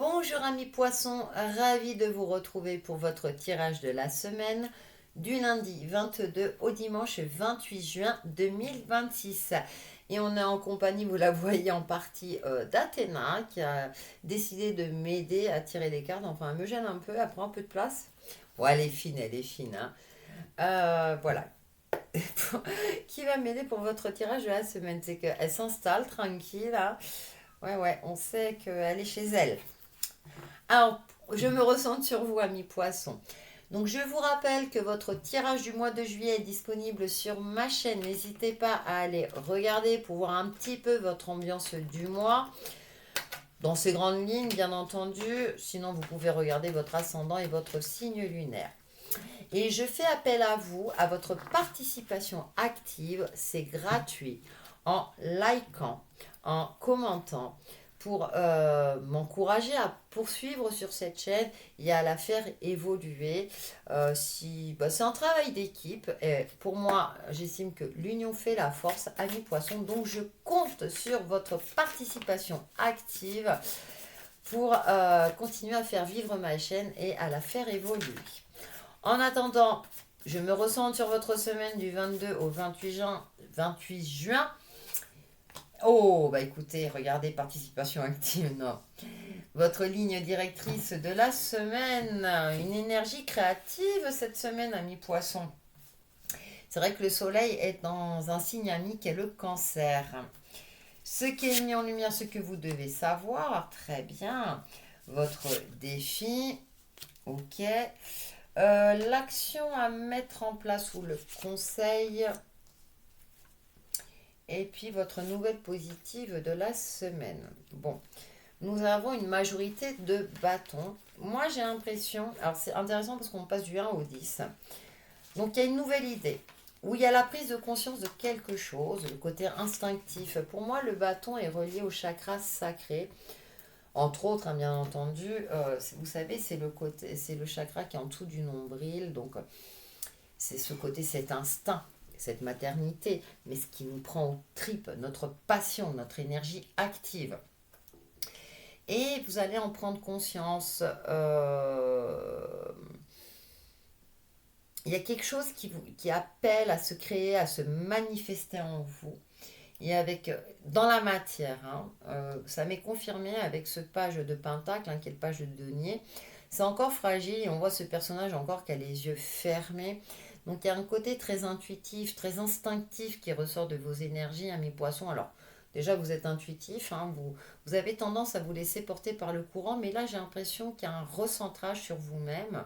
Bonjour amis poissons, ravi de vous retrouver pour votre tirage de la semaine du lundi 22 au dimanche 28 juin 2026. Et on est en compagnie, vous la voyez en partie, d'Athéna qui a décidé de m'aider à tirer les cartes. Enfin, elle me gêne un peu, elle prend un peu de place. Bon, elle est fine, hein. Voilà. Qui va m'aider pour votre tirage de la semaine? C'est qu'elle s'installe tranquille, hein. Ouais, on sait qu'elle est chez elle. Alors, je me ressens sur vous, amis poissons. Donc, je vous rappelle que votre tirage du mois de juillet est disponible sur ma chaîne. N'hésitez pas à aller regarder pour voir un petit peu votre ambiance du mois. Dans ces grandes lignes, bien entendu. Sinon, vous pouvez regarder votre ascendant et votre signe lunaire. Et je fais appel à vous, à votre participation active. C'est gratuit. En likant, en commentant, pour m'encourager à poursuivre sur cette chaîne et à la faire évoluer. C'est un travail d'équipe. Et pour moi, j'estime que l'union fait la force, amis poissons. Donc, je compte sur votre participation active pour continuer à faire vivre ma chaîne et à la faire évoluer. En attendant, je me ressens sur votre semaine du 22 au 28 juin. Oh, bah écoutez, regardez, participation active, non. Votre ligne directrice de la semaine, une énergie créative cette semaine, ami poisson. C'est vrai que le soleil est dans un signe ami qui est le cancer. Ce qui est mis en lumière, ce que vous devez savoir, très bien. Votre défi, ok. L'action à mettre en place ou le conseil. Et puis votre nouvelle positive de la semaine. Bon, nous avons une majorité de bâtons. Moi j'ai l'impression, alors c'est intéressant parce qu'on passe du 1 au 10. Donc il y a une nouvelle idée où il y a la prise de conscience de quelque chose, le côté instinctif. Pour moi le bâton est relié au chakra sacré. Entre autres, hein, bien entendu, vous savez, c'est le chakra qui est en dessous du nombril. Donc c'est ce côté, cet instinct, cette maternité, mais ce qui nous prend aux tripes, notre passion, notre énergie active. Et vous allez en prendre conscience. Il y a quelque chose qui appelle à se créer, à se manifester en vous. Et avec, dans la matière, hein, ça m'est confirmé avec ce page de Pentacle, hein, qui est le page de denier. C'est encore fragile et on voit ce personnage encore qui a les yeux fermés. Donc il y a un côté très intuitif, très instinctif qui ressort de vos énergies, amis poissons. Alors déjà vous êtes intuitif, hein, vous avez tendance à vous laisser porter par le courant, mais là j'ai l'impression qu'il y a un recentrage sur vous-même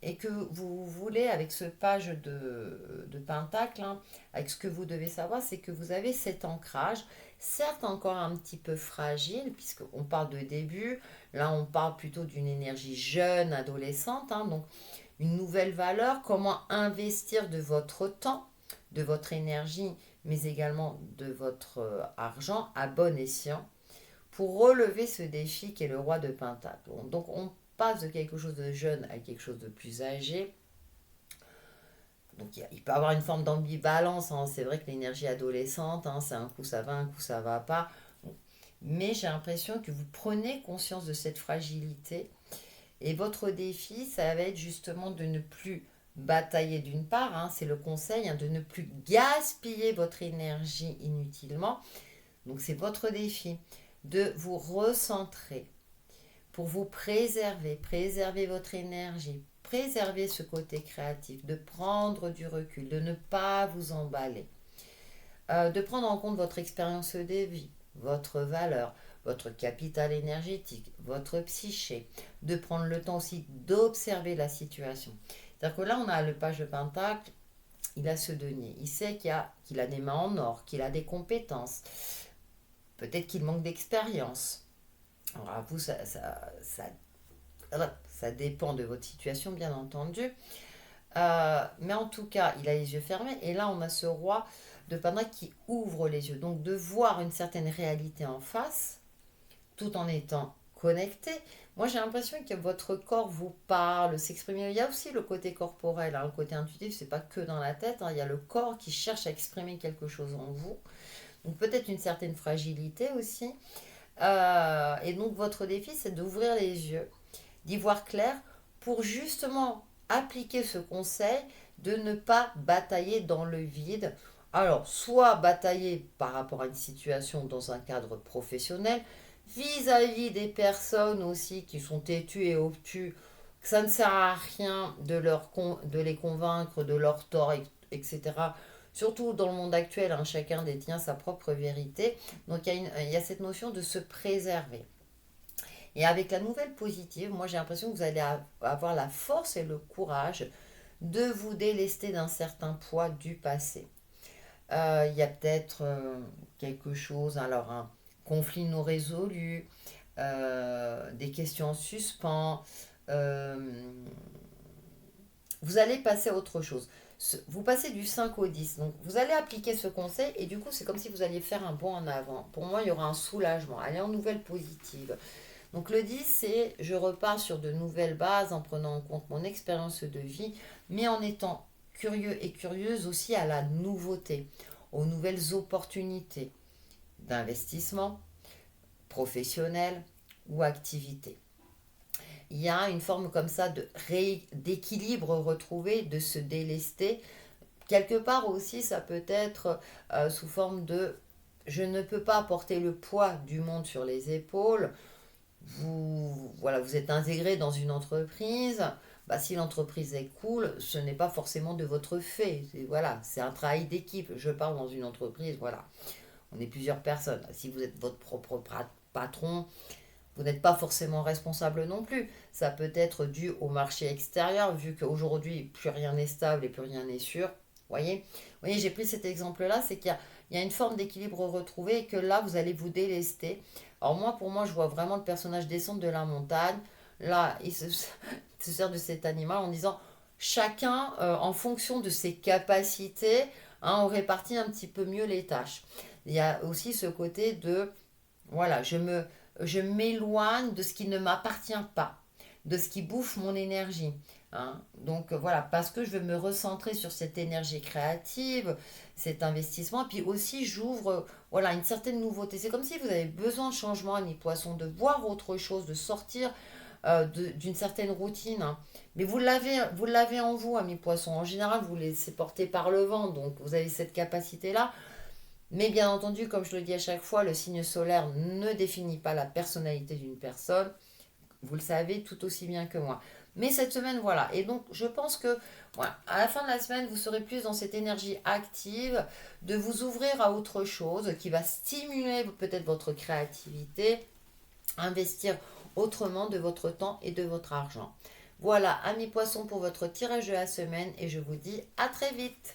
et que vous voulez, avec ce page de Pentacle, hein, avec ce que vous devez savoir, c'est que vous avez cet ancrage, certes encore un petit peu fragile, puisqu'on parle de début, là on parle plutôt d'une énergie jeune, adolescente, hein, donc une nouvelle valeur, comment investir de votre temps, de votre énergie, mais également de votre argent à bon escient pour relever ce défi qui est le roi de Pentacle. Donc on passe de quelque chose de jeune à quelque chose de plus âgé. Donc il peut y avoir une forme d'ambivalence, hein. C'est vrai que l'énergie adolescente, hein, c'est un coup ça va, un coup ça va pas. Mais j'ai l'impression que vous prenez conscience de cette fragilité. Et votre défi, ça va être justement de ne plus batailler d'une part, hein, c'est le conseil, hein, de ne plus gaspiller votre énergie inutilement. Donc c'est votre défi, de vous recentrer pour vous préserver votre énergie, préserver ce côté créatif, de prendre du recul, de ne pas vous emballer, de prendre en compte votre expérience de vie, votre valeur, votre capital énergétique, votre psyché, de prendre le temps aussi d'observer la situation. C'est-à-dire que là, on a le page de Pentacle, il a ce denier, il sait qu'il a des mains en or, qu'il a des compétences, peut-être qu'il manque d'expérience. Alors à vous, ça dépend de votre situation, bien entendu. Mais en tout cas, il a les yeux fermés. Et là, on a ce roi de Pentacle qui ouvre les yeux. Donc, de voir une certaine réalité en face, tout en étant connecté. Moi, j'ai l'impression que votre corps vous parle, s'exprime. Il y a aussi le côté corporel, hein, le côté intuitif. C'est pas que dans la tête, hein. Il y a le corps qui cherche à exprimer quelque chose en vous. Donc, peut-être une certaine fragilité aussi. Et donc, votre défi, c'est d'ouvrir les yeux, d'y voir clair pour justement appliquer ce conseil de ne pas batailler dans le vide. Alors, soit batailler par rapport à une situation dans un cadre professionnel, vis-à-vis des personnes aussi qui sont têtues et obtus, que ça ne sert à rien de les convaincre de leur tort, etc. Surtout dans le monde actuel, hein, chacun détient sa propre vérité. Donc il y a cette notion de se préserver. Et avec la nouvelle positive, moi j'ai l'impression que vous allez avoir la force et le courage de vous délester d'un certain poids du passé. Il y a peut-être quelque chose, alors un conflit non résolu, des questions en suspens. euh, Vous allez passer à autre chose. Vous passez du 5 au 10. Donc, vous allez appliquer ce conseil et du coup, c'est comme si vous alliez faire un bond en avant. Pour moi, il y aura un soulagement. Allez en nouvelle positive. Donc, le 10, c'est je repars sur de nouvelles bases en prenant en compte mon expérience de vie, mais en étant curieux et curieuse aussi à la nouveauté, aux nouvelles opportunités d'investissement professionnel ou activité. Il y a une forme comme ça d'équilibre retrouvé, de se délester. Quelque part aussi, ça peut être sous forme de je ne peux pas porter le poids du monde sur les épaules. Voilà, vous êtes intégré dans une entreprise. Bah, si l'entreprise est cool, ce n'est pas forcément de votre fait. Voilà, c'est un travail d'équipe. Je parle dans une entreprise, voilà. On est plusieurs personnes. Si vous êtes votre propre patron, vous n'êtes pas forcément responsable non plus. Ça peut être dû au marché extérieur, vu qu'aujourd'hui, plus rien n'est stable et plus rien n'est sûr. Vous voyez, j'ai pris cet exemple-là, c'est qu'il y a une forme d'équilibre retrouvé et que là, vous allez vous délester. Alors moi, pour moi, je vois vraiment le personnage descendre de la montagne. Là, il se sert de cet animal en disant, chacun, en fonction de ses capacités, hein, on répartit un petit peu mieux les tâches. Il y a aussi ce côté de, voilà, je m'éloigne de ce qui ne m'appartient pas, de ce qui bouffe mon énergie. Hein. Donc voilà, parce que je veux me recentrer sur cette énergie créative, cet investissement, puis aussi j'ouvre voilà, une certaine nouveauté. C'est comme si vous avez besoin de changement, les poissons, de voir autre chose, de sortir d'une certaine routine. Hein. Mais vous l'avez en vous, amis poissons. En général, vous laissez porter par le vent, donc vous avez cette capacité-là. Mais bien entendu, comme je le dis à chaque fois, le signe solaire ne définit pas la personnalité d'une personne. Vous le savez tout aussi bien que moi. Mais cette semaine, voilà. Et donc, je pense que voilà, à la fin de la semaine, vous serez plus dans cette énergie active de vous ouvrir à autre chose qui va stimuler peut-être votre créativité, investir autrement de votre temps et de votre argent. Voilà, amis poissons, pour votre tirage de la semaine et je vous dis à très vite.